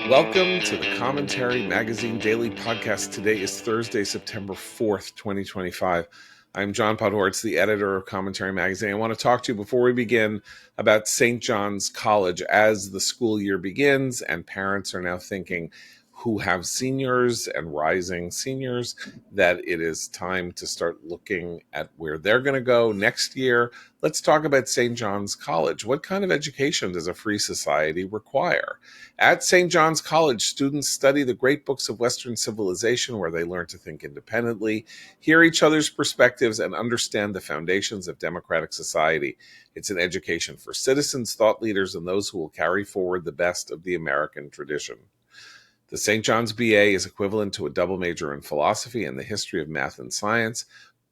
Welcome to the Commentary Magazine Daily Podcast. Today is Thursday, September 4th, 2025. I'm John Podhoretz, the editor of Commentary Magazine. I want to talk to you before we begin about St. John's College as the school year begins and parents are now thinking who have seniors and rising seniors that it is time to start looking at where they're going to go next year. Let's talk about St. John's College. What kind of education does a free society require? At St. John's College, students study the great books of Western civilization where they learn to think independently, hear each other's perspectives, and understand the foundations of democratic society. It's an education for citizens, thought leaders, and those who will carry forward the best of the American tradition. The St. John's BA is equivalent to a double major in philosophy and the history of math and science,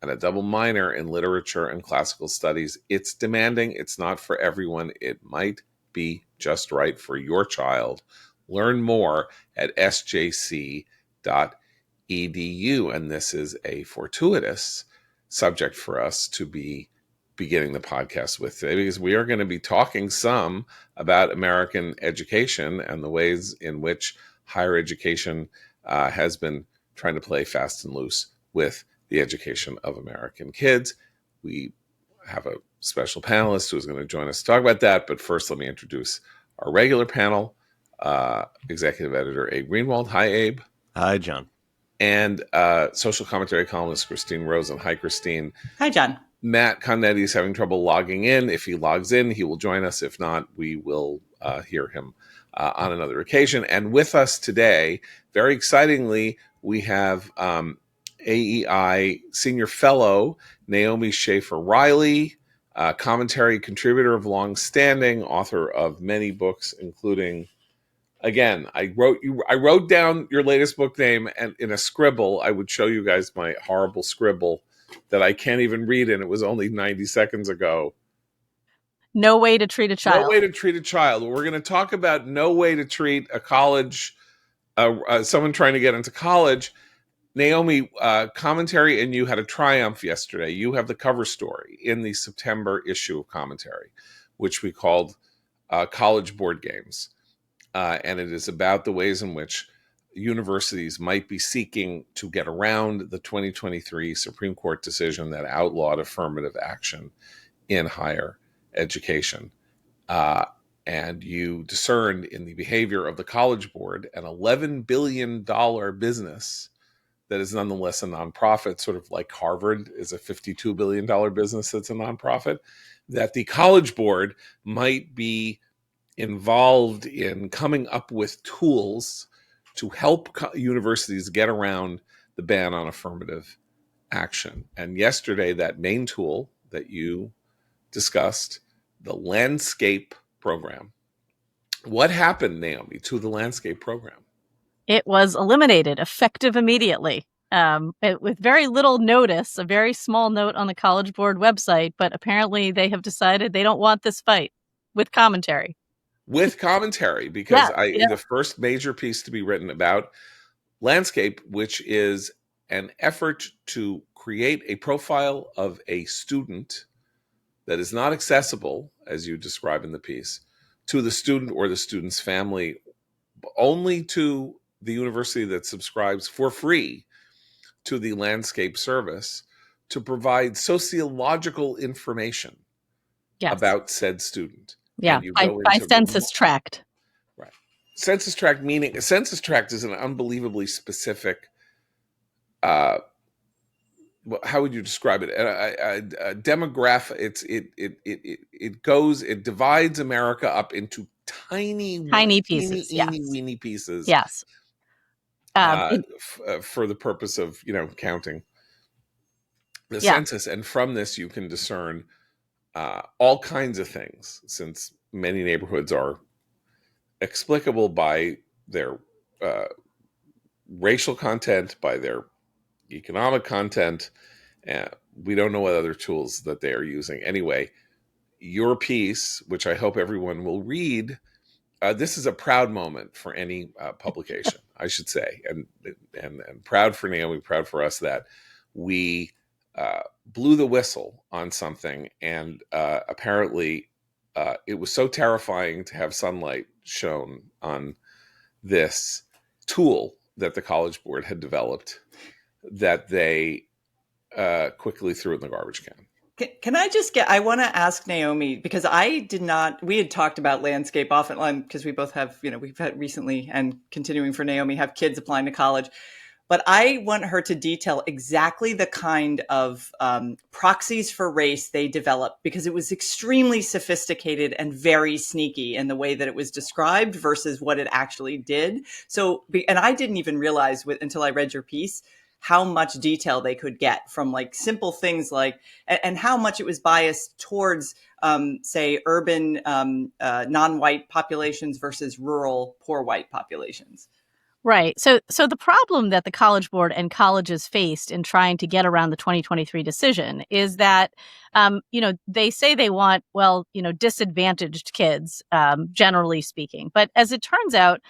and a double minor in literature and classical studies. It's demanding. It's not for everyone. It might be just right for your child. Learn more at sjc.edu. And this is a fortuitous subject for us to be beginning the podcast with today, because we are going to be talking some about American education and the ways in which higher education has been trying to play fast and loose with the education of American kids. We have a special panelist who's going to join us to talk about that. But first, let me introduce our regular panel, executive editor Abe Greenwald. Hi, Abe. Hi, John. And social commentary columnist Christine Rosen. Hi, Christine. Hi, John. Matt Connetti is having trouble logging in. If he logs in, he will join us. If not, we will hear him on another occasion. And with us today, very excitingly, we have AEI Senior Fellow Naomi Schaefer-Riley, commentary contributor of long standing, author of many books, including, again, I wrote down your latest book name, and in a scribble, I would show you guys my horrible scribble that I can't even read, and it was only 90 seconds ago. No Way to Treat a Child. No Way to Treat a Child. We're going to talk about No Way to Treat a College, someone trying to get into college. Naomi, commentary and you had a triumph yesterday. You have the cover story in the September issue of Commentary, which we called College Board Games. And it is about the ways in which universities might be seeking to get around the 2023 Supreme Court decision that outlawed affirmative action in higher education. And you discerned in the behavior of the College Board, an $11 billion business that is nonetheless a nonprofit, sort of like Harvard is a $52 billion business that's a nonprofit, that the College Board might be involved in coming up with tools to help universities get around the ban on affirmative action. And yesterday, that main tool that you discussed, the Landscape program. What happened, Naomi, to the Landscape program? It was eliminated, effective immediately, with very little notice, a very small note on the College Board website, but apparently they have decided they don't want this fight with commentary. With commentary, because the first major piece to be written about Landscape, which is an effort to create a profile of a student that is not accessible, as you describe in the piece, to the student or the student's family, only to the university that subscribes for free to the Landscape service to provide sociological information about said student. Yeah, by census tract. Right. Census tract, meaning a census tract is an unbelievably specific, how would you describe it? A demographic. It divides America up into tiny pieces, weeny pieces. Yes. For the purpose of counting the census, and from this you can discern all kinds of things, since many neighborhoods are explicable by their racial content, by their economic content. We don't know what other tools that they are using. Anyway, your piece, which I hope everyone will read, this is a proud moment for any publication, I should say, and proud for Naomi, proud for us that we blew the whistle on something, and apparently it was so terrifying to have sunlight shone on this tool that the College Board had developed that they quickly threw in the garbage can. Can I I want to ask Naomi, because we had talked about landscape often because we both have, we've had recently and continuing for Naomi, have kids applying to college. But I want her to detail exactly the kind of proxies for race they developed, because it was extremely sophisticated and very sneaky in the way that it was described versus what it actually did. So, and I didn't even realize until I read your piece how much detail they could get from like simple things like, and how much it was biased towards, say, urban non-white populations versus rural poor white populations. Right. So the problem that the College Board and colleges faced in trying to get around the 2023 decision is that, they say they want, disadvantaged kids, generally speaking. But as it turns out,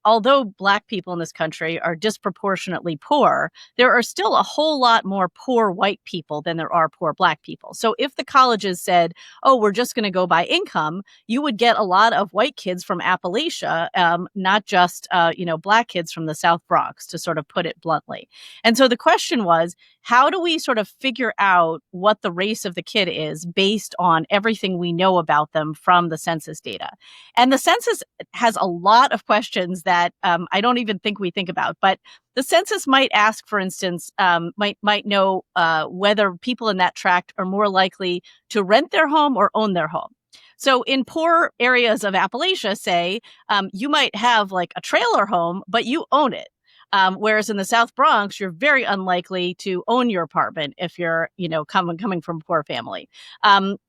although Black people in this country are disproportionately poor, there are still a whole lot more poor white people than there are poor Black people. So if the colleges said, oh, we're just going to go by income, you would get a lot of white kids from Appalachia, not just, Black kids from the South Bronx, to sort of put it bluntly. And so the question was, how do we sort of figure out what the race of the kid is based on everything we know about them from the census data? And the census has a lot of questions that I don't even think we think about. But the census might ask, for instance, might know whether people in that tract are more likely to rent their home or own their home. So in poor areas of Appalachia, say, you might have like a trailer home, but you own it. Whereas in the South Bronx, you're very unlikely to own your apartment if you're, coming from a poor family.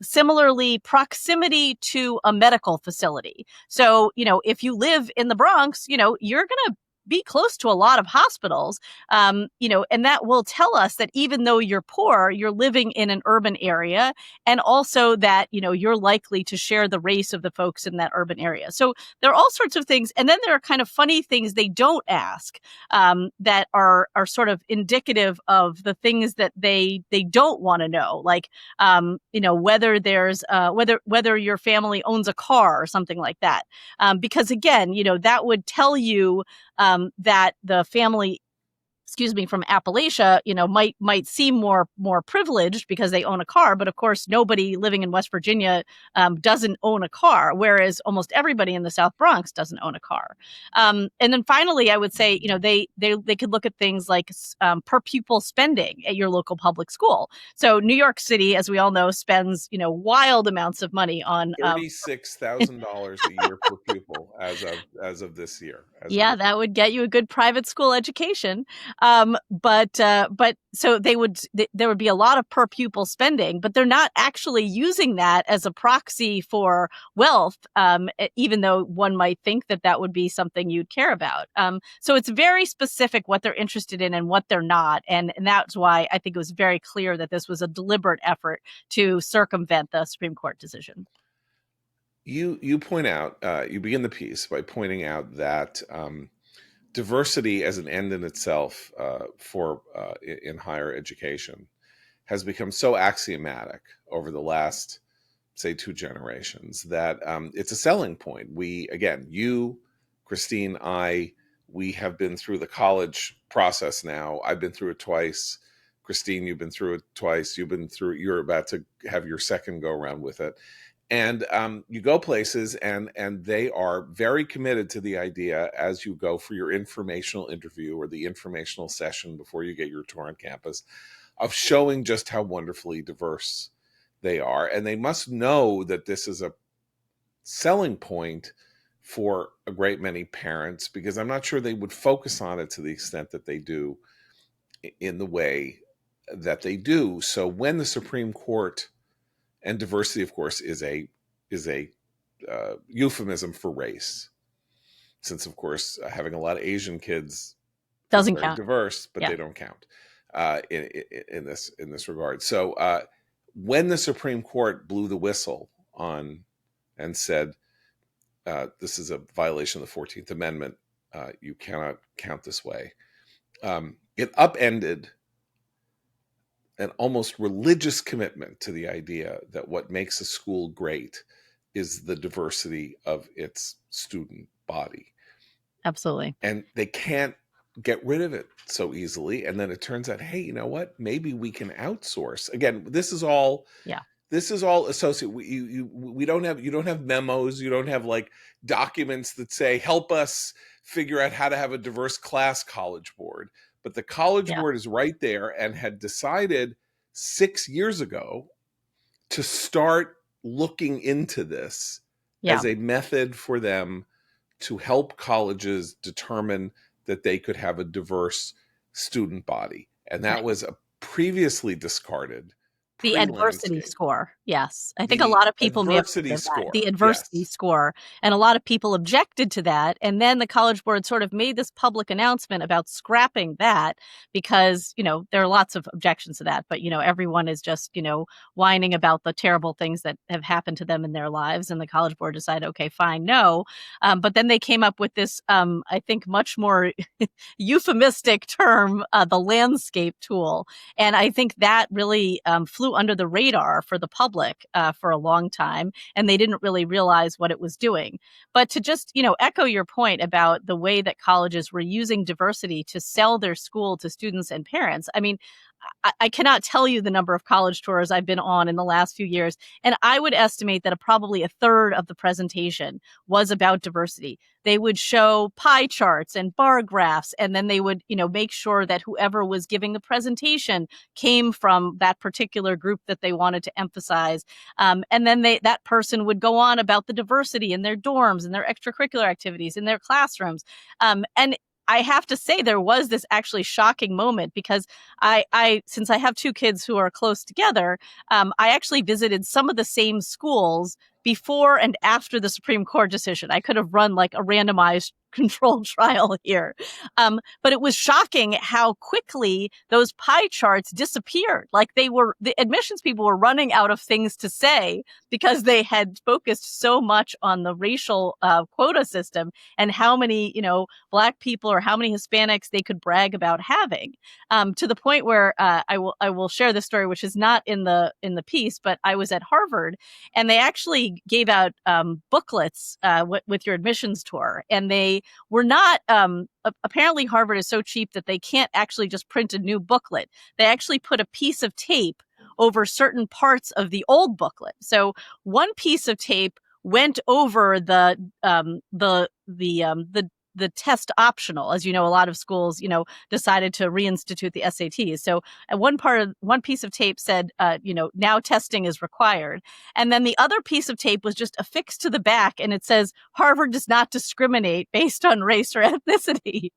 Similarly, proximity to a medical facility. So, if you live in the Bronx, you're going to be close to a lot of hospitals, and that will tell us that even though you're poor, you're living in an urban area, and also that, you're likely to share the race of the folks in that urban area. So there are all sorts of things. And then there are kind of funny things they don't ask, that are sort of indicative of the things that they don't want to know, like, whether there's whether your family owns a car or something like that. Because again, that would tell you that the family, from Appalachia, might seem more privileged because they own a car. But of course, nobody living in West Virginia doesn't own a car, whereas almost everybody in the South Bronx doesn't own a car. And then finally, I would say, they could look at things like per pupil spending at your local public school. So New York City, as we all know, spends wild amounts of money on $36,000 a year per pupil as of this year. That would get you a good private school education. But so there would be a lot of per pupil spending, but they're not actually using that as a proxy for wealth, even though one might think that would be something you'd care about. So it's very specific what they're interested in and what they're not. And that's why I think it was very clear that this was a deliberate effort to circumvent the Supreme Court decision. You point out, you begin the piece by pointing out that diversity as an end in itself in higher education has become so axiomatic over the last, say, 2 generations that it's a selling point. You, Christine, we have been through the college process now. I've been through it twice. Christine, you've been through it twice. You're about to have your second go around with it. And you go places and they are very committed to the idea as you go for your informational interview or the informational session before you get your tour on campus of showing just how wonderfully diverse they are. And they must know that this is a selling point for a great many parents, because I'm not sure they would focus on it to the extent that they do in the way that they do. So when the Supreme Court, and diversity, of course, is a euphemism for race, since, of course, having a lot of Asian kids doesn't is very count. diverse, but they don't count in this regard. So when the Supreme Court blew the whistle on and said this is a violation of the 14th Amendment, you cannot count this way, it upended an almost religious commitment to the idea that what makes a school great is the diversity of its student body. Absolutely. and they can't get rid of it so easily. And then it turns out, hey, you know what? Maybe we can outsource. Again, Yeah. this is all associated. We don't have, you don't have memos, you don't have like documents that say help us figure out how to have a diverse class college board. But the college Yeah. board is right there and had decided 6 years ago to start looking into this Yeah. as a method for them to help colleges determine that they could have a diverse student body. And that Right. was a previously discarded The adversity pre-landscape. score. Yes. I think a The lot of people may have adversity heard of that. The score, adversity yes. score. And a lot of people objected to that. And then the College Board sort of made this public announcement about scrapping that because, there are lots of objections to that. But, everyone is just, whining about the terrible things that have happened to them in their lives. And the College Board decided, okay, fine, no. But then they came up with this, I think, much more euphemistic term, the landscape tool. And I think that really flew under the radar for the public for a long time, and they didn't really realize what it was doing. But to just, echo your point about the way that colleges were using diversity to sell their school to students and parents, I mean, I cannot tell you the number of college tours I've been on in the last few years. And I would estimate that probably a third of the presentation was about diversity. They would show pie charts and bar graphs, and then they would, make sure that whoever was giving the presentation came from that particular group that they wanted to emphasize. And then that person would go on about the diversity in their dorms and their extracurricular activities in their classrooms. And I have to say there was this actually shocking moment because since I have two kids who are close together, I actually visited some of the same schools before and after the Supreme Court decision. I could have run like a randomized controlled trial here. But it was shocking how quickly those pie charts disappeared. Like the admissions people were running out of things to say because they had focused so much on the racial quota system and how many, Black people or how many Hispanics they could brag about having, to the point where I will share this story, which is not in the piece, but I was at Harvard and they actually gave out booklets with your admissions tour, and they were not. Apparently, Harvard is so cheap that they can't actually just print a new booklet. They actually put a piece of tape over certain parts of the old booklet. So one piece of tape went over the test optional. As you know, a lot of schools, decided to reinstitute the SATs. So at one piece of tape said, now testing is required. And then the other piece of tape was just affixed to the back and it says, Harvard does not discriminate based on race or ethnicity.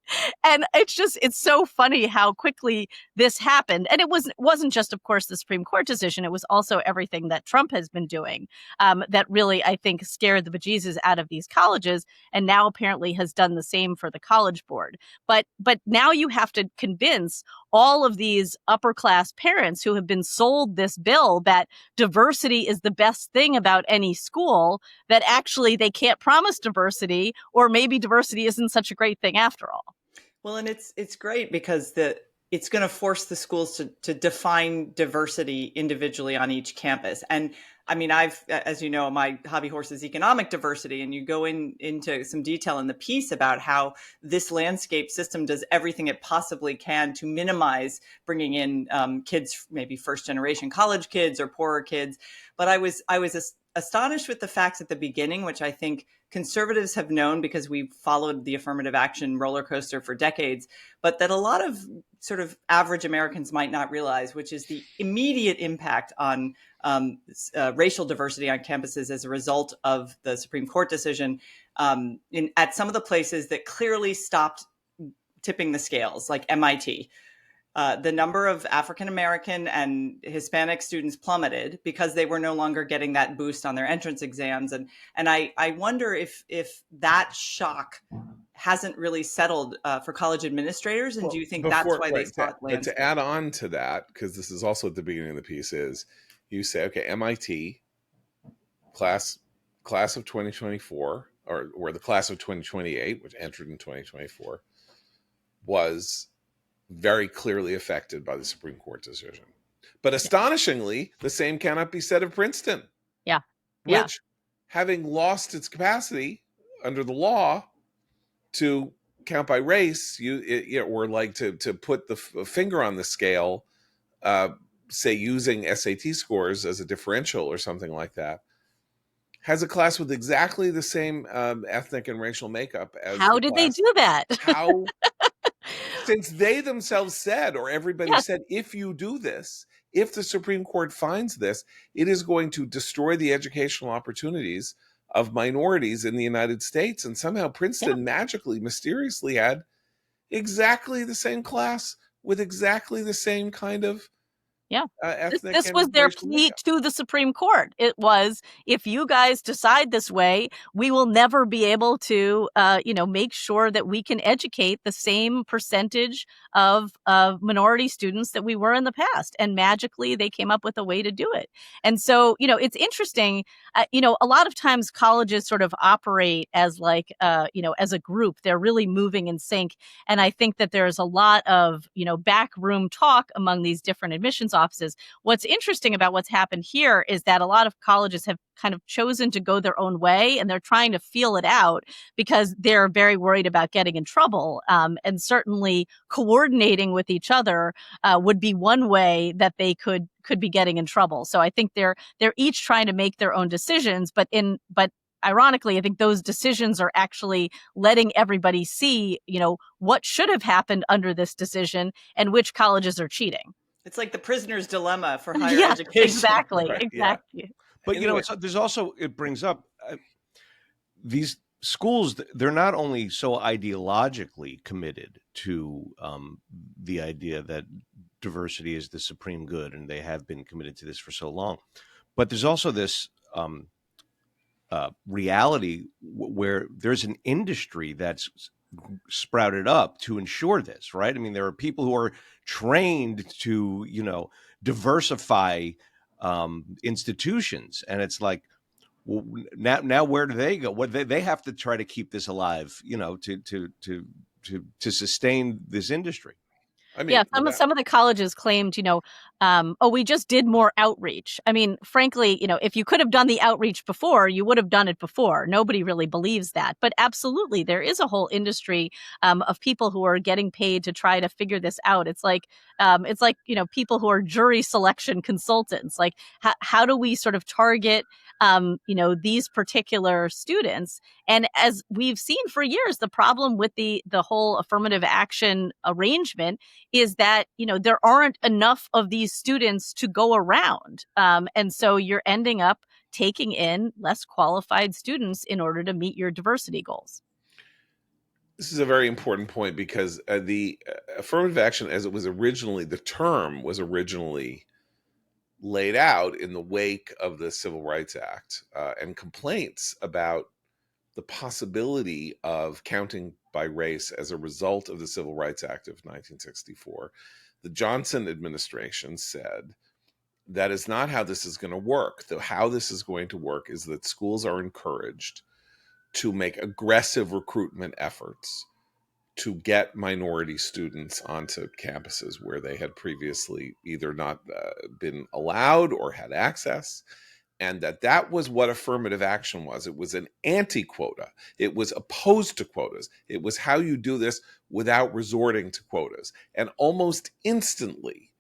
And it's so funny how quickly this happened. And it wasn't just, of course, the Supreme Court decision. It was also everything that Trump has been doing that really, I think, scared the bejesus out of these colleges, and now apparently has done the same for the College Board. But now you have to convince all of these upper class parents who have been sold this bill that diversity is the best thing about any school, that actually they can't promise diversity, or maybe diversity isn't such a great thing after all. Well, and it's great because it's going to force the schools to define diversity individually on each campus. And I mean, as you know, my hobby horse is economic diversity, and you go into some detail in the piece about how this landscape system does everything it possibly can to minimize bringing in kids, maybe first generation college kids or poorer kids. But I was astonished with the facts at the beginning, which I think conservatives have known because we've followed the affirmative action roller coaster for decades, but that a lot of sort of average Americans might not realize, which is the immediate impact on racial diversity on campuses as a result of the Supreme Court decision at some of the places that clearly stopped tipping the scales, like MIT. The number of African American and Hispanic students plummeted because they were no longer getting that boost on their entrance exams. And I wonder if that shock hasn't really settled for college administrators. And do you think that's why they sought But to add on to that, because this is also at the beginning of the piece, is you say, okay, MIT class of 2024, or the class of 2028, which entered in 2024, was very clearly affected by the Supreme Court decision. But astonishingly, the same cannot be said of Princeton. Yeah. Which, having lost its capacity under the law, to count by race, or like to put the finger on the scale, uh, say using SAT scores as a differential or something like that, has a class with exactly the same ethnic and racial makeup as How the did they class. do that? How, since they themselves said, or everybody Yes. said, if you do this, if the Supreme Court finds this, it is going to destroy the educational opportunities of minorities in the United States. And somehow Yeah. Princeton magically, mysteriously had exactly the same class with exactly the same kind of Yeah. ethnic This was and their racial plea makeup. to the Supreme Court. It was, if you guys decide this way, we will never be able to, make sure that we can educate the same percentage of minority students that we were in the past. And magically, they came up with a way to do it. And so, it's interesting. A lot of times colleges sort of operate as like, as a group. They're really moving in sync. And I think that there's a lot of, backroom talk among these different admissions offices. What's interesting about what's happened here is that a lot of colleges have kind of chosen to go their own way, and they're trying to feel it out because they're very worried about getting in trouble. And certainly coordinating with each other would be one way that they could be getting in trouble. So I think they're each trying to make their own decisions, but ironically, I think those decisions are actually letting everybody see, what should have happened under this decision and which colleges are cheating. It's like the prisoner's dilemma for higher Yes, education. exactly, Right. Yeah. exactly. But Anyway, there's also, it brings up these schools. They're not only so ideologically committed to the idea that diversity is the supreme good, and they have been committed to this for so long, but there's also this reality where there's an industry that's sprouted up to ensure this, right? I mean, there are people who are trained to, diversify institutions, and it's like, well, now where do they go? What they have to try to keep this alive, to sustain this industry. I mean, Yeah, some of the colleges claimed, we just did more outreach. I mean, frankly, if you could have done the outreach before, you would have done it before. Nobody really believes that. But absolutely, there is a whole industry of people who are getting paid to try to figure this out. It's like, people who are jury selection consultants. Like, how do we sort of target, these particular students? And as we've seen for years, the problem with the whole affirmative action arrangement is that, there aren't enough of these students to go around. And so you're ending up taking in less qualified students in order to meet your diversity goals. This is a very important point because the affirmative action, as it was originally, the term was originally laid out in the wake of the Civil Rights Act and complaints about the possibility of counting by race as a result of the Civil Rights Act of 1964. The Johnson administration said that is not how this is going to work. How this is going to work is that schools are encouraged to make aggressive recruitment efforts to get minority students onto campuses where they had previously either not been allowed or had access. And that was what affirmative action was. It was an anti-quota. It was opposed to quotas. It was how you do this without resorting to quotas. And almost instantly,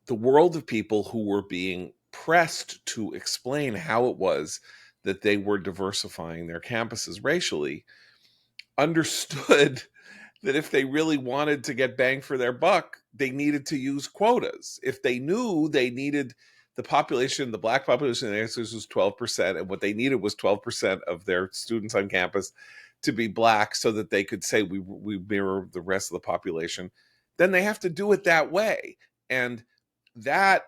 the world of people who were being pressed to explain how it was that they were diversifying their campuses racially understood that if they really wanted to get bang for their buck, they needed to use quotas. If they knew they needed the population, the black population in the United States was 12%, and what they needed was 12% of their students on campus to be black so that they could say we mirror the rest of the population, then they have to do it that way. And that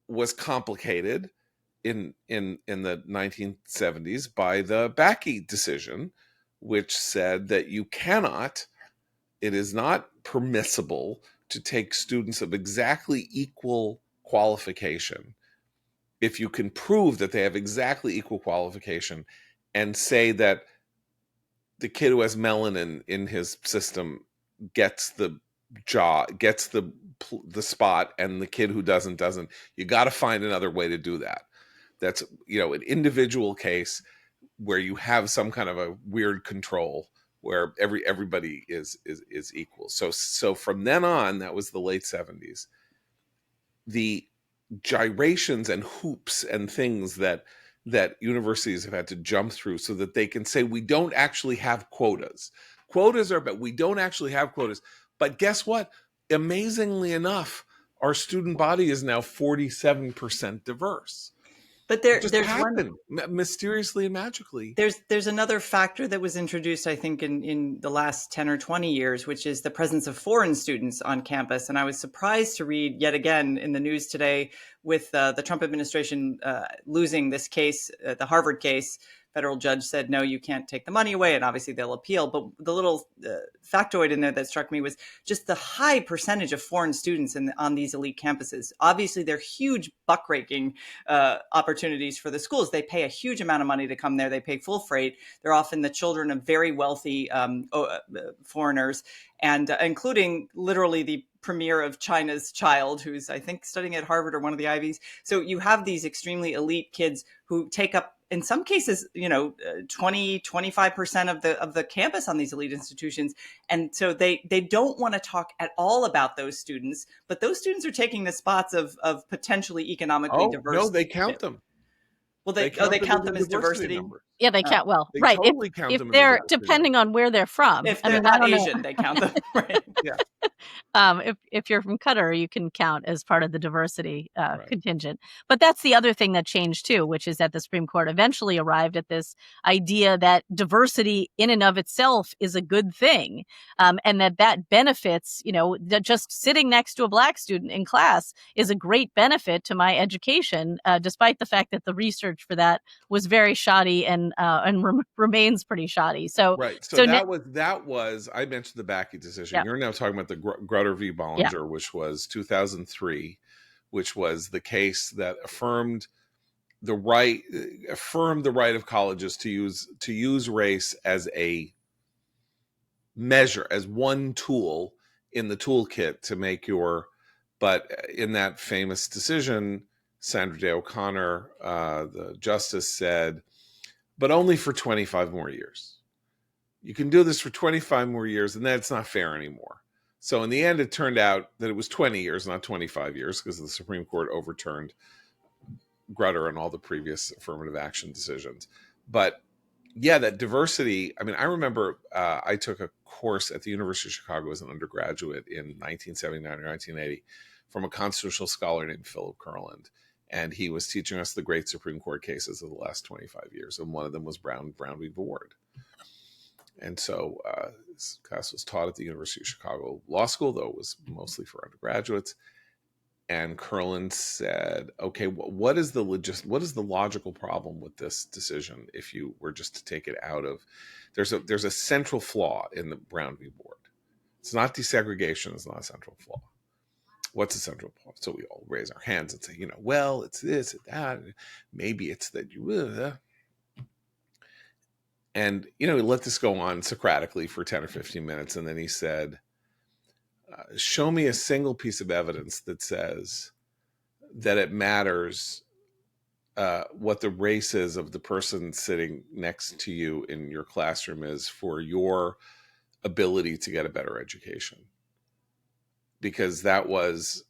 was complicated in the 1970s by the Bakke decision, which said that it is not permissible to take students of exactly equal qualification if you can prove that they have exactly equal qualification and say that the kid who has melanin in his system gets the job, gets the spot, and the kid who doesn't. You got to find another way to do that. That's, an individual case where you have some kind of a weird control where everybody is equal. So from then on, that was the late 70s. The gyrations and hoops and things that universities have had to jump through so that they can say we don't actually have quotas. Quotas are, but we don't actually have quotas. But guess what? Amazingly enough, our student body is now 47% diverse. But It just there's one happened mysteriously and magically. there's another factor that was introduced, I think, in the last 10 or 20 years, which is the presence of foreign students on campus. And I was surprised to read yet again in the news today with the Trump administration losing this case, the Harvard case. Federal judge said, no, you can't take the money away. And obviously they'll appeal. But the little factoid in there that struck me was just the high percentage of foreign students on these elite campuses. Obviously, they're huge buck-raking opportunities for the schools. They pay a huge amount of money to come there. They pay full freight. They're often the children of very wealthy foreigners, and including literally the premier of China's child, who's, I think, studying at Harvard or one of the Ivies. So you have these extremely elite kids who take up, in some cases, 20, 25% of the campus on these elite institutions. And so they don't want to talk at all about those students, but those students are taking the spots of potentially economically diverse. No, they count them. Well, they count them as diversity. Numbers. Yeah, they count. Well, They right. totally count if them as they're diversity depending on where they're from. If I they're mean, I not don't know. Asian, they count them. Right. Yeah. If you're from Qatar, you can count as part of the diversity Right. contingent. But that's the other thing that changed too, which is that the Supreme Court eventually arrived at this idea that diversity in and of itself is a good thing, and that benefits, that just sitting next to a Black student in class is a great benefit to my education, despite the fact that the research for that was very shoddy and remains pretty shoddy. So right. So that was I mentioned the Bakke decision. Yeah. You're now talking about the Grutter v. Bollinger, which was 2003, which was the case that affirmed the right of colleges to use race as a measure, as one tool in the toolkit to make but in that famous decision, Sandra Day O'Connor, the justice, said, but only for 25 more years. You can do this for 25 more years, and that's not fair anymore. So in the end, it turned out that it was 20 years, not 25 years, because the Supreme Court overturned Grutter and all the previous affirmative action decisions. But yeah, that diversity, I mean, I remember I took a course at the University of Chicago as an undergraduate in 1979 or 1980 from a constitutional scholar named Philip Kurland. And he was teaching us the great Supreme Court cases of the last 25 years. And one of them was Brown v. Board. And so this class was taught at the University of Chicago Law School, though it was mostly for undergraduates. And Kurland said, okay, what is the logical problem with this decision if you were just to take it out of, there's a central flaw in the Brown v. Board. It's not desegregation, it's not a central flaw. What's a central flaw? So we all raise our hands and say, well, it's this, it's that, maybe it's that you, and, he let this go on Socratically for 10 or 15 minutes. And then he said, show me a single piece of evidence that says that it matters what the race is of the person sitting next to you in your classroom is for your ability to get a better education. Because that was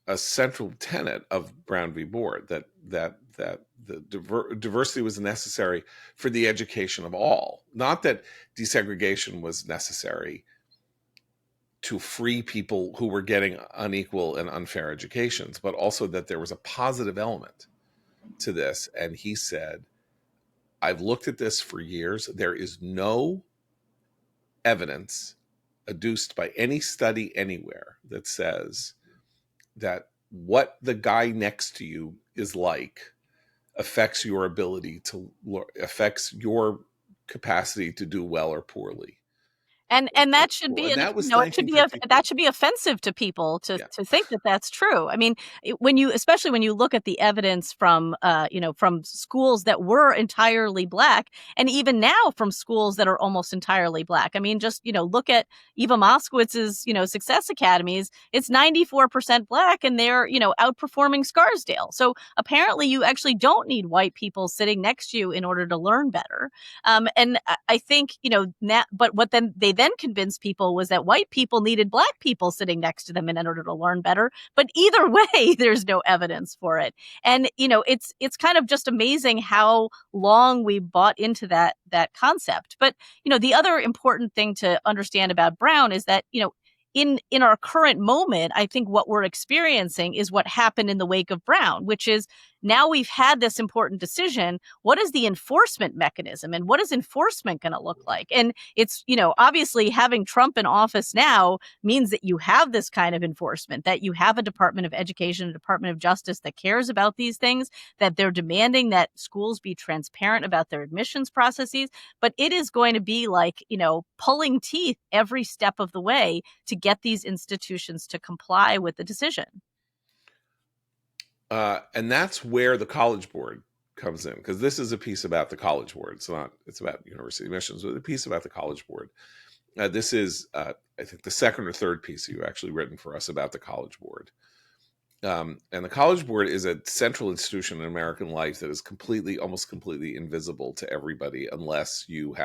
a central tenet of Brown v. Board, that the diversity was necessary for the education of all. Not that desegregation was necessary to free people who were getting unequal and unfair educations, but also that there was a positive element to this. And he said, I've looked at this for years. There is no evidence adduced by any study anywhere that says that what the guy next to you is like affects your ability affects your capacity to do well or poorly. And that should be, and that was it should be 1952. that should be offensive to people to think that that's true. I mean, especially when you look at the evidence from from schools that were entirely Black, and even now from schools that are almost entirely Black. I mean, just look at Eva Moskowitz's Success Academies. It's 94% Black, and they're outperforming Scarsdale. So apparently, you actually don't need white people sitting next to you in order to learn better. And I think but what they then convinced people was that white people needed Black people sitting next to them in order to learn better. But either way, there's no evidence for it. And, it's kind of just amazing how long we bought into that concept. But, the other important thing to understand about Brown is that, in our current moment, I think what we're experiencing is what happened in the wake of Brown, which is now we've had this important decision. What is the enforcement mechanism, and what is enforcement going to look like? And it's, obviously having Trump in office now means that you have this kind of enforcement, that you have a Department of Education, a Department of Justice that cares about these things, that they're demanding that schools be transparent about their admissions processes. But it is going to be like, pulling teeth every step of the way to get these institutions to comply with the decision. And that's where the College Board comes in, because this is a piece about the College Board. It's about university admissions, but a piece about the College Board. This is, I think, the second or third piece you've actually written for us about the College Board. And the College Board is a central institution in American life that is almost completely invisible to everybody unless you're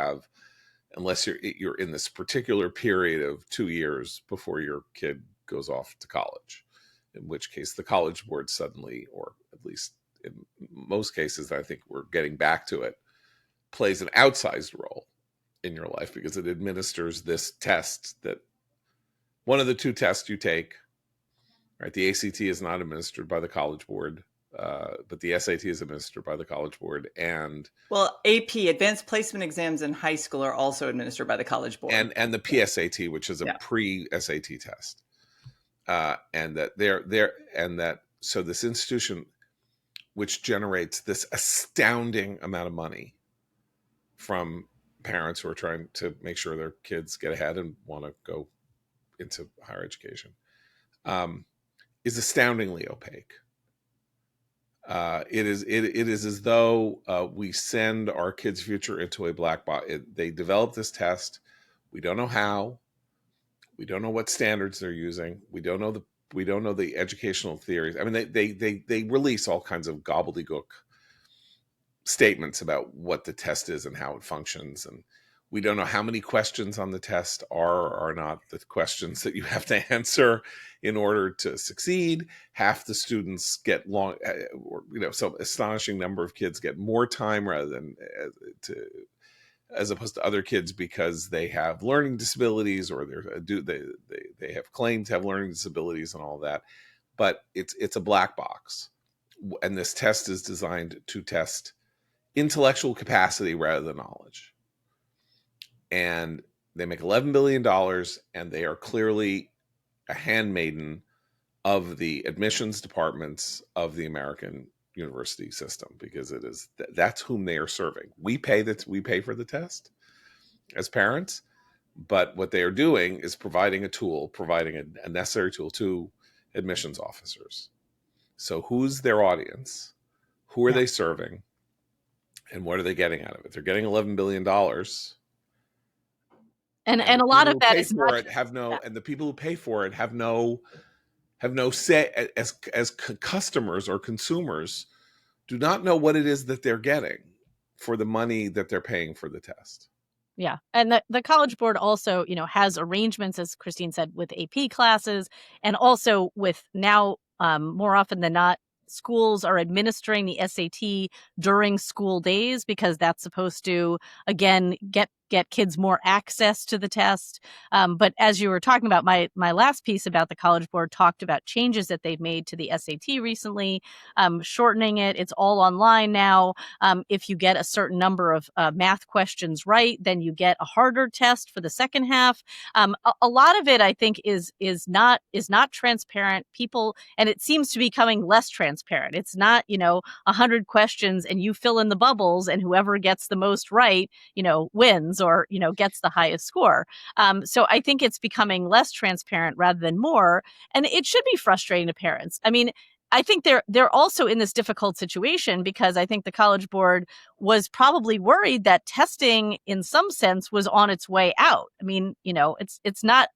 in this particular period of 2 years before your kid goes off to college. In which case the College Board suddenly, or at least in most cases, I think we're getting back to it, plays an outsized role in your life because it administers this test, that one of the two tests you take, right? The ACT is not administered by the College Board, but the SAT is administered by the College Board. And AP, Advanced Placement Exams in high school, are also administered by the College Board. And the PSAT, which is a pre-SAT test. So this institution, which generates this astounding amount of money from parents who are trying to make sure their kids get ahead and want to go into higher education, is astoundingly opaque. It is as though we send our kids' future into a black box. They develop this test. We don't know how. We don't know what standards they're using. We don't know the educational theories. I mean, they release all kinds of gobbledygook statements about what the test is and how it functions, and we don't know how many questions on the test are or are not the questions that you have to answer in order to succeed. Half the students get some astonishing number of kids get more time rather than as opposed to other kids because they have learning disabilities or they have claimed to have learning disabilities and all that. But it's a black box. And this test is designed to test intellectual capacity rather than knowledge. And they make $11 billion, and they are clearly a handmaiden of the admissions departments of the American university system, because that's whom they are serving. We pay for the test as parents, but what they are doing is providing a necessary tool to admissions officers. So who's their audience? Who are they serving? And what are they getting out of it? They're getting $11 billion. And a lot of that is and the people who pay for it have no say as customers or consumers, do not know what it is that they're getting for the money that they're paying for the test. Yeah. And the College Board also, has arrangements, as Christine said, with AP classes, and also with now more often than not, schools are administering the SAT during school days because that's supposed to, again, get kids more access to the test. But as you were talking about, my last piece about the College Board talked about changes that they've made to the SAT recently, shortening it. It's all online now. If you get a certain number of math questions right, then you get a harder test for the second half. A lot of it, I think, is not transparent. People, and it seems to be becoming less transparent. It's not 100 questions and you fill in the bubbles, and whoever gets the most right, wins, or, gets the highest score. So I think it's becoming less transparent rather than more. And it should be frustrating to parents. I mean, I think they're also in this difficult situation because I think the College Board was probably worried that testing in some sense was on its way out. I mean, it's not,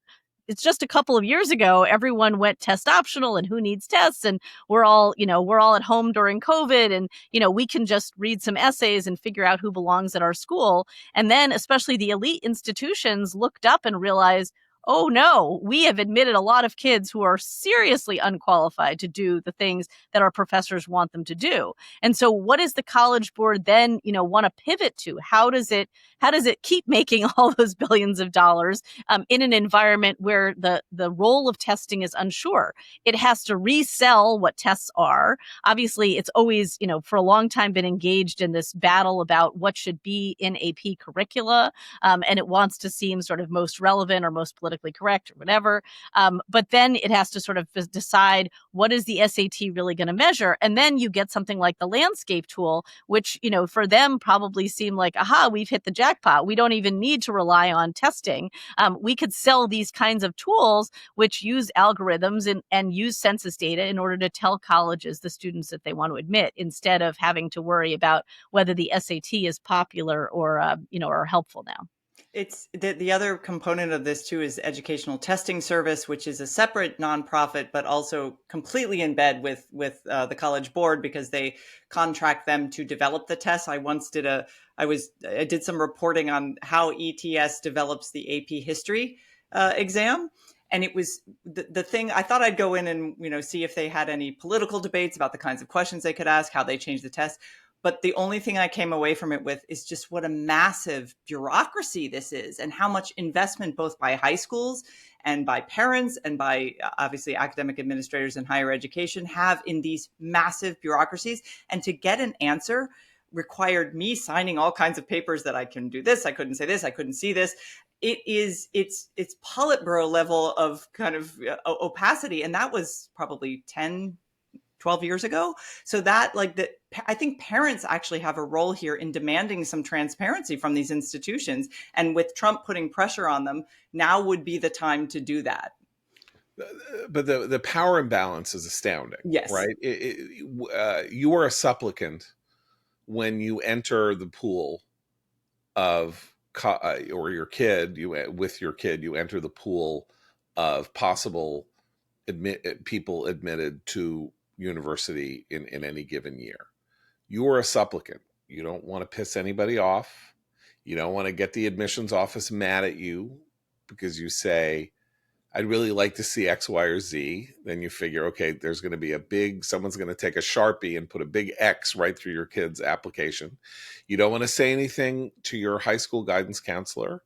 it's just a couple of years ago, everyone went test optional and who needs tests. And we're all at home during COVID and, we can just read some essays and figure out who belongs at our school. And then especially the elite institutions looked up and realized, oh no, we have admitted a lot of kids who are seriously unqualified to do the things that our professors want them to do. And so what does the College Board then, want to pivot to? How does it keep making all those billions of dollars in an environment where the role of testing is unsure? It has to resell what tests are. Obviously, it's always, for a long time been engaged in this battle about what should be in AP curricula. And it wants to seem sort of most relevant or most politically correct or whatever. But then it has to sort of decide what is the SAT really going to measure. And then you get something like the landscape tool, which, for them probably seem like, aha, we've hit the jackpot. We don't even need to rely on testing. We could sell these kinds of tools which use algorithms and use census data in order to tell colleges the students that they want to admit, instead of having to worry about whether the SAT is popular or helpful now. It's the other component of this too is Educational Testing Service, which is a separate nonprofit, but also completely in bed with the College Board because they contract them to develop the tests. I did some reporting on how ETS develops the AP History exam. And it was the thing. I thought I'd go in and see if they had any political debates about the kinds of questions they could ask, how they change the test. But the only thing I came away from it with is just what a massive bureaucracy this is and how much investment both by high schools and by parents and by obviously academic administrators in higher education have in these massive bureaucracies. And to get an answer required me signing all kinds of papers that I can do this, I couldn't say this, I couldn't see this. It's Politburo level of kind of opacity. And that was probably 10, 12 years ago. So that I think parents actually have a role here in demanding some transparency from these institutions. And with Trump putting pressure on them, now would be the time to do that. But the power imbalance is astounding. Yes. Right? You are a supplicant when you enter the pool of, or your kid, you enter the pool of possible people admitted to university in any given year. You are a supplicant. You don't want to piss anybody off. You don't want to get the admissions office mad at you because you say, I'd really like to see X, Y, or Z. Then you figure, okay, there's going to be someone's going to take a Sharpie and put a big X right through your kid's application. You don't want to say anything to your high school guidance counselor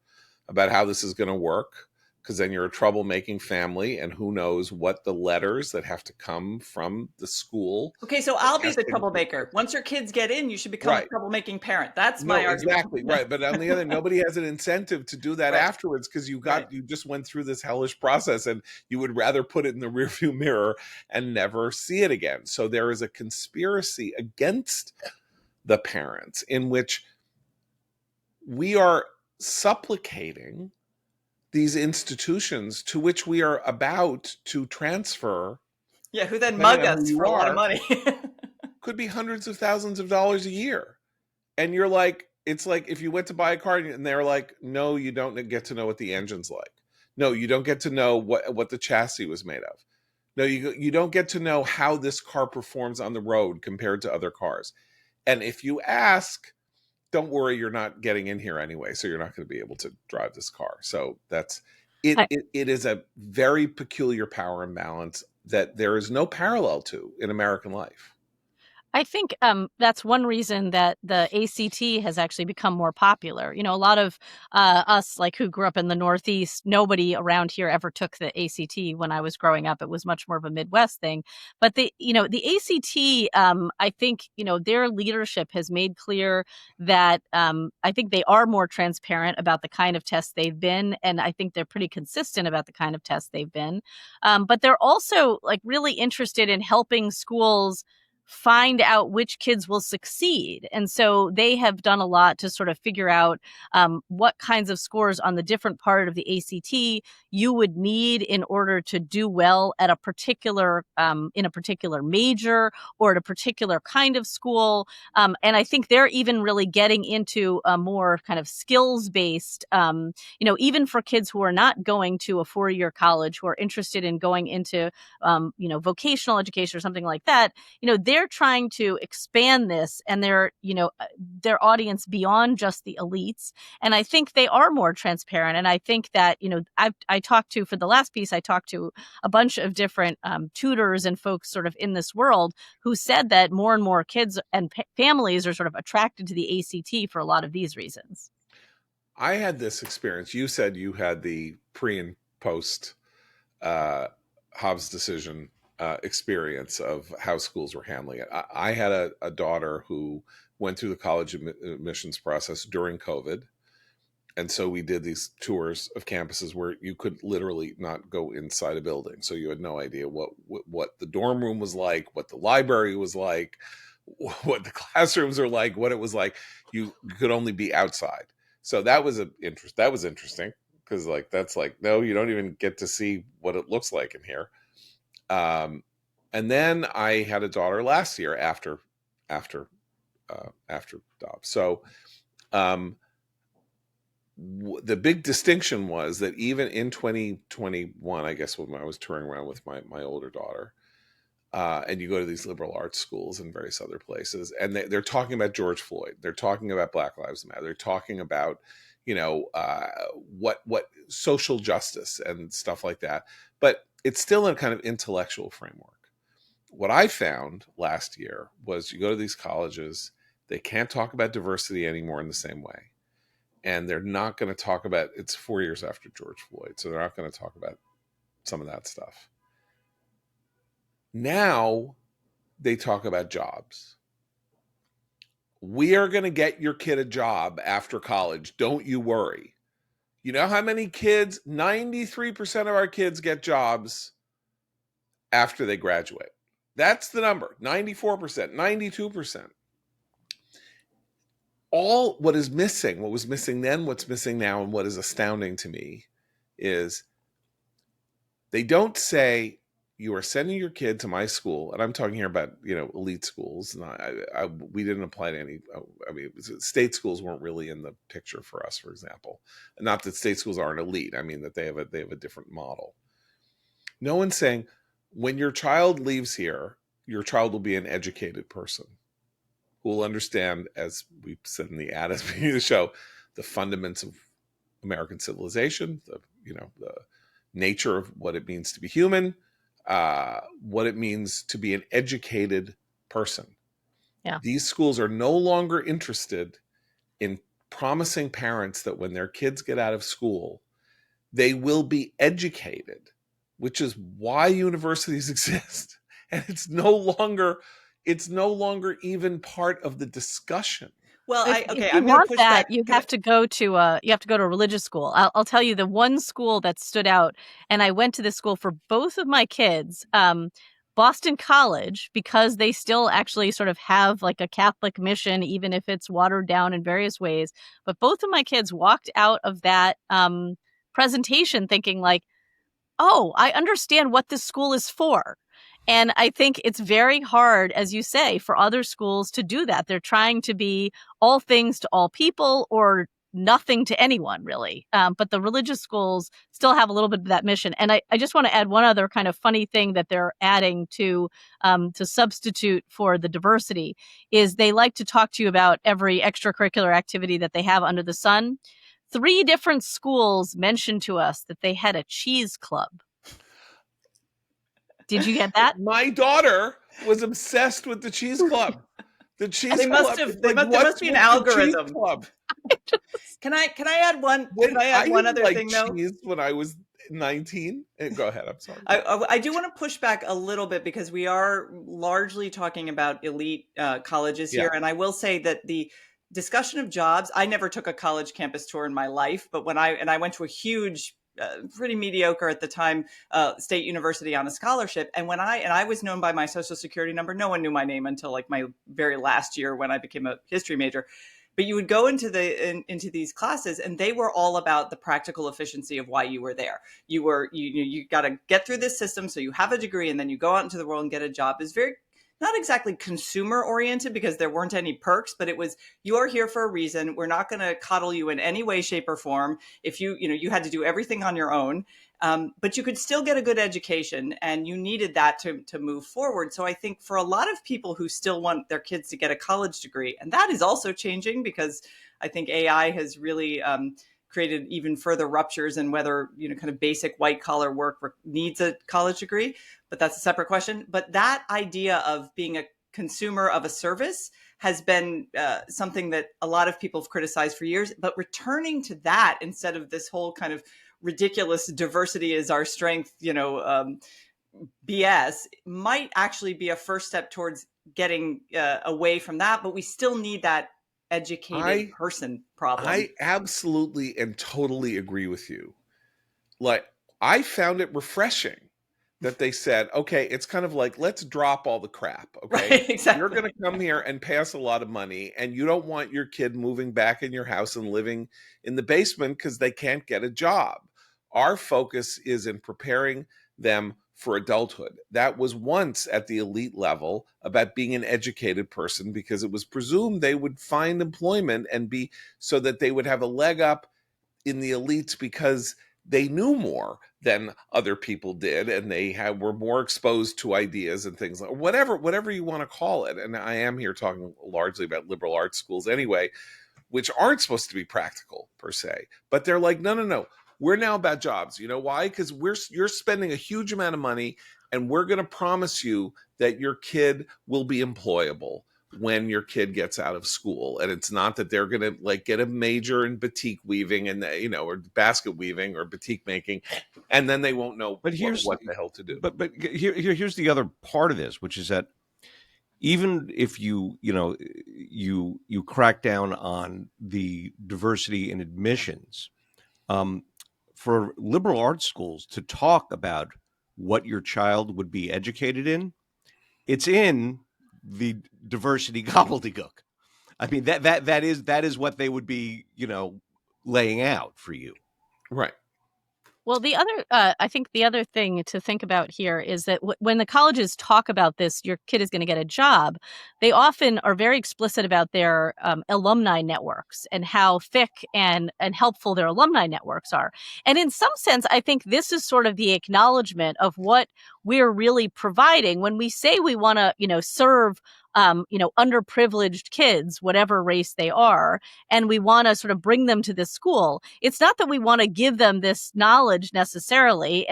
about how this is going to work, because then you're a troublemaking family, and who knows what the letters that have to come from the school. Okay, so I'll be the troublemaker. Once your kids get in, you should become a troublemaking parent. That's my argument. Exactly, right. But on the other, nobody has an incentive to do that afterwards, because you just went through this hellish process, and you would rather put it in the rearview mirror and never see it again. So there is a conspiracy against the parents in which we are supplicating these institutions to which we are about to transfer. Yeah, who then mug us for a lot of money. Could be hundreds of thousands of dollars a year. And you're like, it's like if you went to buy a car and they're like, no, you don't get to know what the engine's like. No, you don't get to know what the chassis was made of. No, you don't get to know how this car performs on the road compared to other cars. And if you ask, don't worry, you're not getting in here anyway, so you're not going to be able to drive this car. So that's it. It is a very peculiar power imbalance that there is no parallel to in American life. I think that's one reason that the ACT has actually become more popular. A lot of us, like who grew up in the Northeast, nobody around here ever took the ACT when I was growing up. It was much more of a Midwest thing. But the ACT, I think, their leadership has made clear that I think they are more transparent about the kind of tests they've been. And I think they're pretty consistent about the kind of tests they've been. But they're also really interested in helping schools find out which kids will succeed. And so they have done a lot to sort of figure out what kinds of scores on the different part of the ACT you would need in order to do well at a particular in a particular major or at a particular kind of school. And I think they're even really getting into a more kind of skills-based, even for kids who are not going to a 4-year college, who are interested in going into, vocational education or something like that. They're trying to expand this and their audience beyond just the elites. And I think they are more transparent. And I think that, I talked to, for the last piece, I talked to a bunch of different tutors and folks sort of in this world who said that more and more kids and families are sort of attracted to the ACT for a lot of these reasons. I had this experience. You said you had the pre and post Hobbs decision experience of how schools were handling it. I had a daughter who went through the college admissions process during COVID. And so we did these tours of campuses where you could literally not go inside a building. So you had no idea what the dorm room was like, what the library was like, what the classrooms are like, what it was like. You could only be outside. So that was interesting because no, you don't even get to see what it looks like in here. And then I had a daughter last year after Dobbs. So the big distinction was that even in 2021, I guess when I was touring around with my older daughter, and you go to these liberal arts schools and various other places, and they're talking about George Floyd, they're talking about Black Lives Matter, they're talking about what social justice and stuff like that, but it's still in a kind of intellectual framework. What I found last year was you go to these colleges, they can't talk about diversity anymore in the same way. And they're not going to talk about, it's 4 years after George Floyd, so they're not going to talk about some of that stuff. Now they talk about jobs. We are going to get your kid a job after college. Don't you worry. You know how many kids? 93% of our kids get jobs after they graduate. That's the number. 94%, 92%. What was missing then, what's missing now, and what is astounding to me is they don't say, you are sending your kid to my school, and I'm talking here about, elite schools. And we didn't apply to any, state schools weren't really in the picture for us, for example. Not that state schools aren't elite. I mean that they have a different model. No one's saying, when your child leaves here, your child will be an educated person who will understand, as we said in the ad at the beginning of the show, the fundamentals of American civilization, the nature of what it means to be human, what it means to be an educated person. Yeah. These schools are no longer interested in promising parents that when their kids get out of school, they will be educated, which is why universities exist. And it's no longer even part of the discussion. Well, If I'm you going to want push that, back. you have to go to a religious school. I'll tell you the one school that stood out, and I went to this school for both of my kids. Boston College, because they still actually sort of have like a Catholic mission, even if it's watered down in various ways. But both of my kids walked out of that presentation thinking like, oh, I understand what this school is for. And I think it's very hard, as you say, for other schools to do that. They're trying to be all things to all people or nothing to anyone, really. But the religious schools still have a little bit of that mission. And I just want to add one other kind of funny thing that they're adding to substitute for the diversity is they like to talk to you about every extracurricular activity that they have under the sun. 3 different schools mentioned to us that they had a cheese club. Did you get that? My daughter was obsessed with the cheese club. The cheese They club. must have. Like, There must be an algorithm. Club? Can I add one? Can I add one other thing though? Cheese when I was 19. Go ahead. I'm sorry. I do want to push back a little bit because we are largely talking about elite colleges here, and I will say that the discussion of jobs. I never took a college campus tour in my life, but when I went to a huge pretty mediocre at the time, state university on a scholarship. And I was known by my social security number. No one knew my name until like my very last year when I became a history major. But you would go into into these classes, and they were all about the practical efficiency of why you were there. You got to get through this system, so you have a degree, and then you go out into the world and get a job. Is very not exactly consumer oriented because there weren't any perks, but it was, you are here for a reason. We're not going to coddle you in any way, shape, or form. If you had to do everything on your own, but you could still get a good education, and you needed that to move forward. So I think for a lot of people who still want their kids to get a college degree, and that is also changing because I think AI has really created even further ruptures in whether, kind of basic white collar work needs a college degree, but that's a separate question. But that idea of being a consumer of a service has been something that a lot of people have criticized for years, but returning to that instead of this whole kind of ridiculous diversity is our strength, BS might actually be a first step towards getting away from that. But we still need that educated person problem. I absolutely and totally agree with you. Like, I found it refreshing that they said, okay, it's kind of like, let's drop all the crap. Okay. Right, exactly. You're going to come here and pay us a lot of money, and you don't want your kid moving back in your house and living in the basement because they can't get a job. Our focus is in preparing them for adulthood. That was once at the elite level about being an educated person, because it was presumed they would find employment and be, so that they would have a leg up in the elites because they knew more than other people did, and they were more exposed to ideas and things like whatever you want to call it. And I am here talking largely about liberal arts schools anyway, which aren't supposed to be practical per se, but they're like, no. We're now about jobs. You know why? Because you're spending a huge amount of money, and we're going to promise you that your kid will be employable when your kid gets out of school. And it's not that they're going to like get a major in batik weaving and or basket weaving or batik making, and then they won't know what the hell to do. But here's the other part of this, which is that even if you crack down on the diversity in admissions, for liberal arts schools to talk about what your child would be educated in, it's in the diversity gobbledygook. I mean, that is what they would be, laying out for you. Right. Well, I think the other thing to think about here is that when the colleges talk about this, your kid is going to get a job, they often are very explicit about their alumni networks and how thick and helpful their alumni networks are. And in some sense, I think this is sort of the acknowledgement of what we're really providing when we say we want to, serve underprivileged kids, whatever race they are, and we want to sort of bring them to this school. It's not that we want to give them this knowledge necessarily,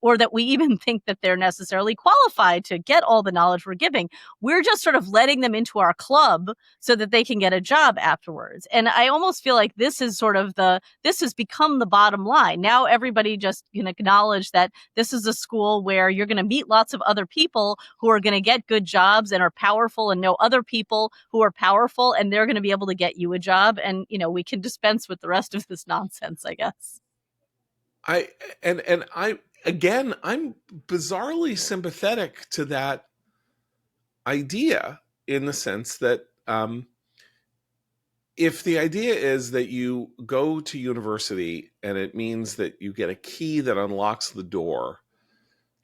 or that we even think that they're necessarily qualified to get all the knowledge we're giving. We're just sort of letting them into our club so that they can get a job afterwards. And I almost feel like this is this has become the bottom line. Now everybody just can acknowledge that this is a school where you're going to meet lots of other people who are going to get good jobs and are powerful and know other people who are powerful, and they're going to be able to get you a job. And, we can dispense with the rest of this nonsense, I guess. I'm bizarrely sympathetic to that idea, in the sense that if the idea is that you go to university and it means that you get a key that unlocks the door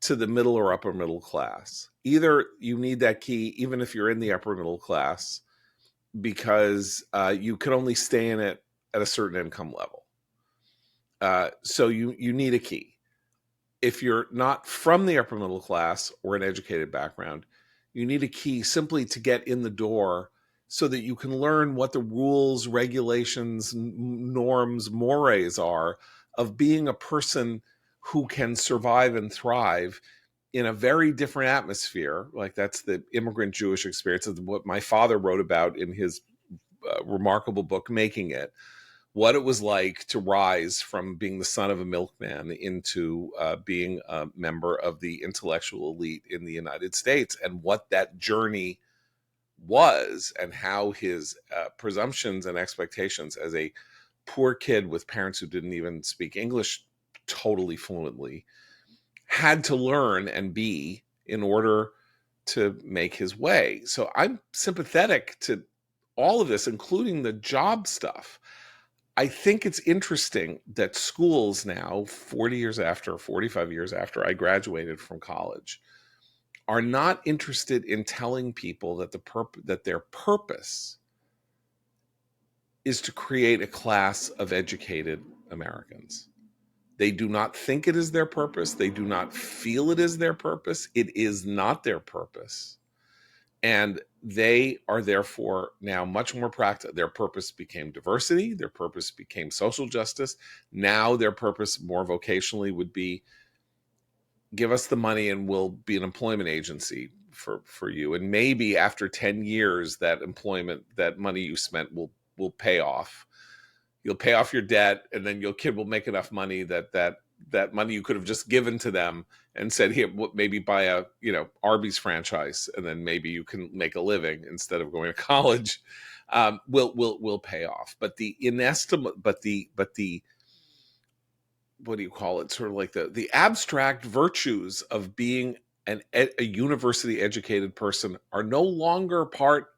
to the middle or upper middle class, either you need that key even if you're in the upper middle class because you can only stay in it at a certain income level. So you need a key. If you're not from the upper middle class or an educated background, you need a key simply to get in the door so that you can learn what the rules, regulations, norms, mores are of being a person who can survive and thrive in a very different atmosphere. Like, that's the immigrant Jewish experience of what my father wrote about in his remarkable book, Making It, what it was like to rise from being the son of a milkman into being a member of the intellectual elite in the United States, and what that journey was, and how his presumptions and expectations as a poor kid with parents who didn't even speak English totally fluently, had to learn and be in order to make his way. So I'm sympathetic to all of this, including the job stuff. I think it's interesting that schools now, 40 years after, 45 years after I graduated from college, are not interested in telling people that that their purpose is to create a class of educated Americans. They do not think it is their purpose. They do not feel it is their purpose. It is not their purpose. And they are therefore now much more practical. Their purpose became diversity. Their purpose became social justice. Now their purpose more vocationally would be, give us the money and we'll be an employment agency for you. And maybe after 10 years, that money you spent will pay off. You'll pay off your debt, and then your kid will make enough money that money you could have just given to them and said, here, maybe buy a Arby's franchise, and then maybe you can make a living instead of going to college. Will pay off. But the inestimable, but the what do you call it? Sort of like the abstract virtues of being a university educated person are no longer part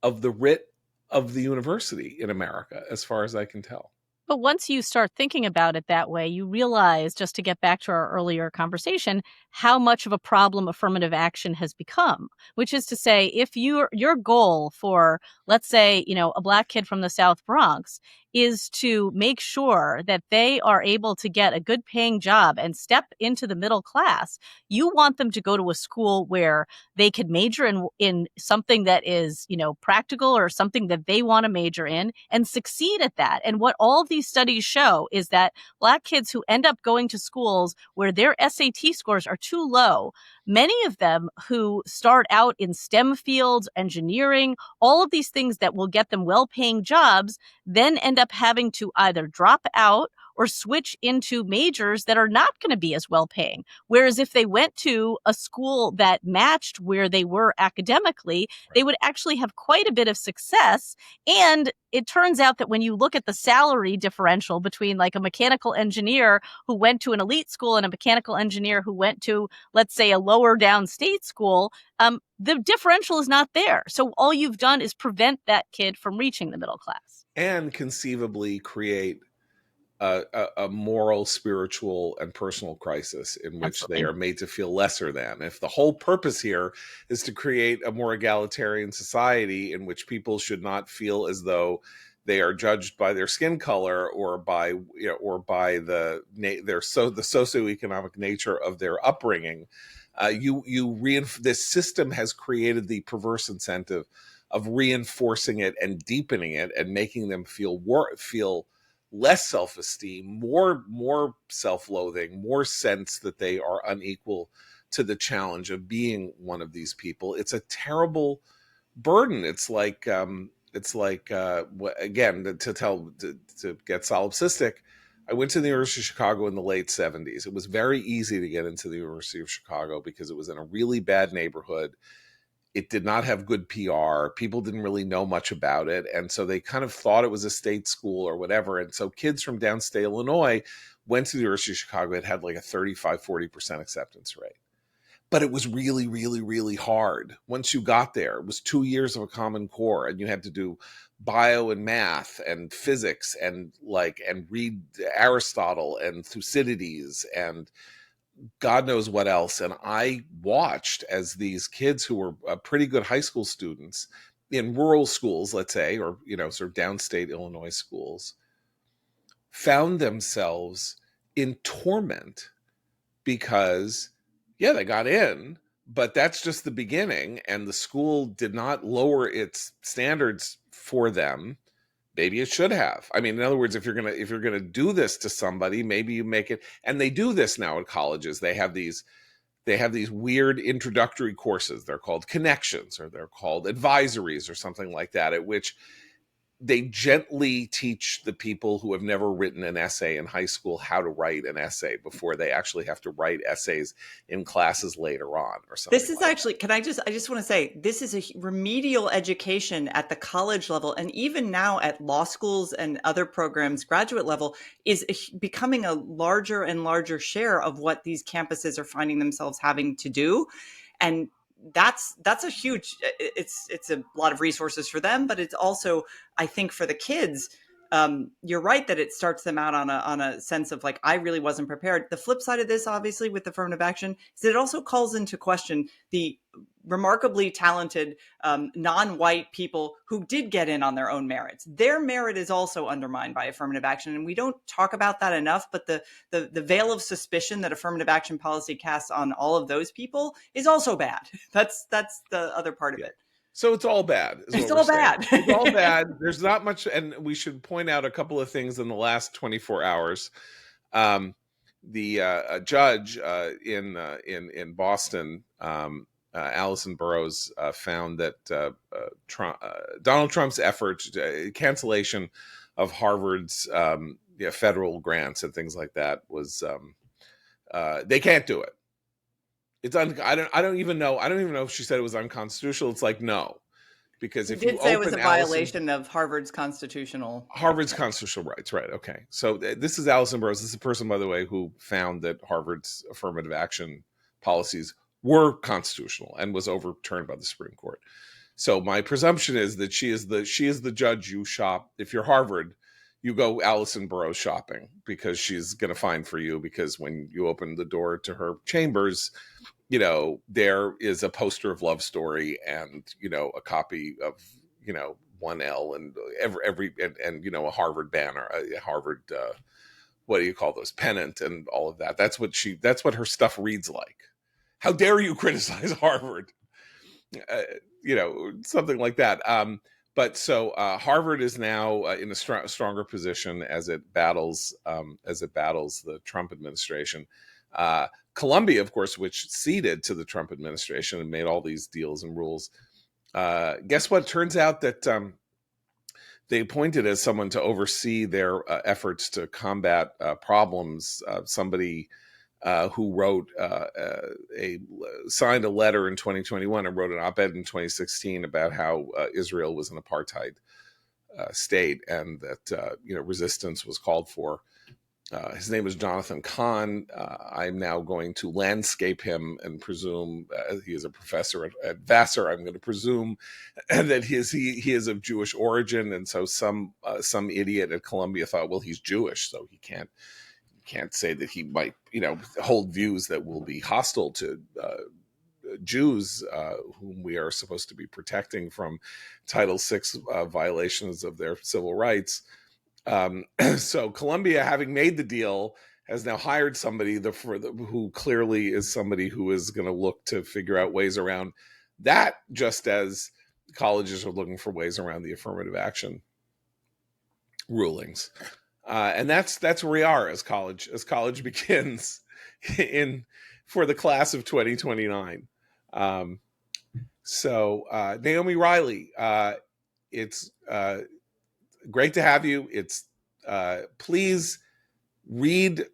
of the writ of the university in America, as far as I can tell. But once you start thinking about it that way, you realize, just to get back to our earlier conversation, how much of a problem affirmative action has become, which is to say, if your goal for, let's say, a Black kid from the South Bronx is to make sure that they are able to get a good paying job and step into the middle class, you want them to go to a school where they could major in something that is, practical, or something that they want to major in, and succeed at that. And what all of these studies show is that Black kids who end up going to schools where their SAT scores are too low, many of them who start out in STEM fields, engineering, all of these things that will get them well-paying jobs, then end up having to either drop out or switch into majors that are not going to be as well-paying. Whereas if they went to a school that matched where they were academically, they would actually have quite a bit of success. And it turns out that when you look at the salary differential between like a mechanical engineer who went to an elite school and a mechanical engineer who went to, let's say, a lower downstate school, the differential is not there. So all you've done is prevent that kid from reaching the middle class. And conceivably create a moral, spiritual, and personal crisis in which Absolutely. they are made to feel lesser than. If the whole purpose here is to create a more egalitarian society in which people should not feel as though they are judged by their skin color or by the socioeconomic nature of their upbringing, this system has created the perverse incentive of reinforcing it and deepening it and making them feel less self-esteem, more self-loathing, more sense that they are unequal to the challenge of being one of these people. It's a terrible burden. It's like again, to get solipsistic, I went to the University of Chicago in the late 70s. It was very easy to get into the University of Chicago because it was in a really bad neighborhood. It did not have good PR. People didn't really know much about it. And so they kind of thought it was a state school or whatever. And so kids from downstate Illinois went to the University of Chicago. It had like a 35-40% acceptance rate. But it was really, really, really hard. Once you got there, it was 2 years of a Common Core, and you had to do bio and math and physics and read Aristotle and Thucydides and God knows what else. And I watched as these kids who were pretty good high school students in rural schools, let's say, or, sort of downstate Illinois schools, found themselves in torment because, yeah, they got in, but that's just the beginning. And the school did not lower its standards for them. Maybe it should have. I mean, in other words, if you're gonna do this to somebody, maybe you make it. And they do this now at colleges. They have these weird introductory courses. They're called connections, or they're called advisories, or something like that, at which they gently teach the people who have never written an essay in high school how to write an essay before they actually have to write essays in classes later on or something. This is like actually, I just want to say, this is a remedial education at the college level. And even now at law schools and other programs, graduate level, is becoming a larger and larger share of what these campuses are finding themselves having to do. And that's a huge, it's a lot of resources for them, but it's also, I think, for the kids, you're right that it starts them out on a sense of like, I really wasn't prepared. The flip side of this, obviously, with affirmative action, is that it also calls into question the remarkably talented non-white people who did get in on their own merits. Their merit is also undermined by affirmative action, and we don't talk about that enough. But the veil of suspicion that affirmative action policy casts on all of those people is also bad. That's the other part of it. So it's all bad. It's all bad. It's all bad. There's not much, and we should point out a couple of things in the last 24 hours. The judge in Boston, Allison Burroughs, found that Donald Trump's efforts, cancellation of Harvard's federal grants and things like that, was they can't do it. It's I don't even know if she said it was unconstitutional. It's like, no, because if you did say it was a violation of Harvard's constitutional rights, right? Okay, so this is Allison Burroughs. This is a person, by the way, who found that Harvard's affirmative action policies were constitutional and was overturned by the Supreme Court. So my presumption is that she is the judge you shop. If you're Harvard, you go Allison Burroughs shopping, because she's going to find for you, because when you open the door to her chambers, there is a poster of Love Story and, a copy of, 1L and every a Harvard banner, a Harvard, what do you call those, pennant and all of that. That's what her stuff reads like. How dare you criticize Harvard? Something like that. But so Harvard is now in a stronger position as it battles the Trump administration. Columbia, of course, which ceded to the Trump administration and made all these deals and rules. Guess what? Turns out that they appointed as someone to oversee their efforts to combat problems. Somebody who signed a letter in 2021 and wrote an op-ed in 2016 about how Israel was an apartheid state, and that resistance was called for. His name is Jonathan Kahn. I'm now going to landscape him and presume he is a professor at Vassar. I'm going to presume that he is of Jewish origin, and so some idiot at Columbia thought, well, he's Jewish, so he can't say that he might hold views that will be hostile to Jews, whom we are supposed to be protecting from Title VI violations of their civil rights. So Columbia, having made the deal, has now hired somebody who clearly is somebody who is going to look to figure out ways around that, just as colleges are looking for ways around the affirmative action rulings. And that's where we are as college begins for the class of 2029. So Naomi Riley, it's great to have you. It's please read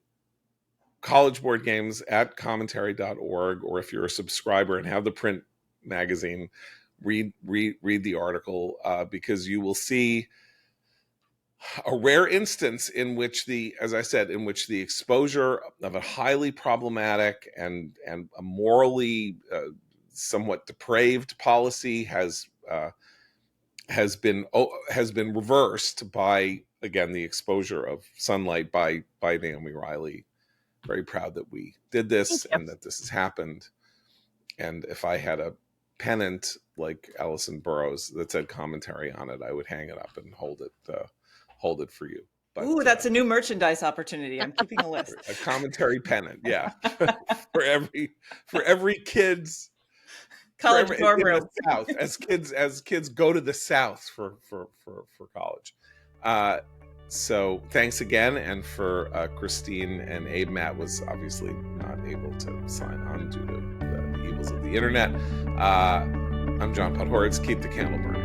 College Board Games at commentary.org, or if you're a subscriber and have the print magazine, read the article, because you will see a rare instance in which the exposure of a highly problematic and a morally somewhat depraved policy has been reversed by, again, the exposure of sunlight by Naomi Riley. Very proud that we did this and that this has happened. And if I had a pennant like Allison Burroughs that said commentary on it, I would hang it up and hold it for you. But, ooh, that's a new merchandise opportunity. I'm keeping a list. A commentary pennant, yeah, for every kid's college dorm room. South, as kids go to the South for college. So thanks again, and for Christine and Abe. Matt was obviously not able to sign on due to the evils of the internet. I'm John Podhoretz. Keep the candle burning.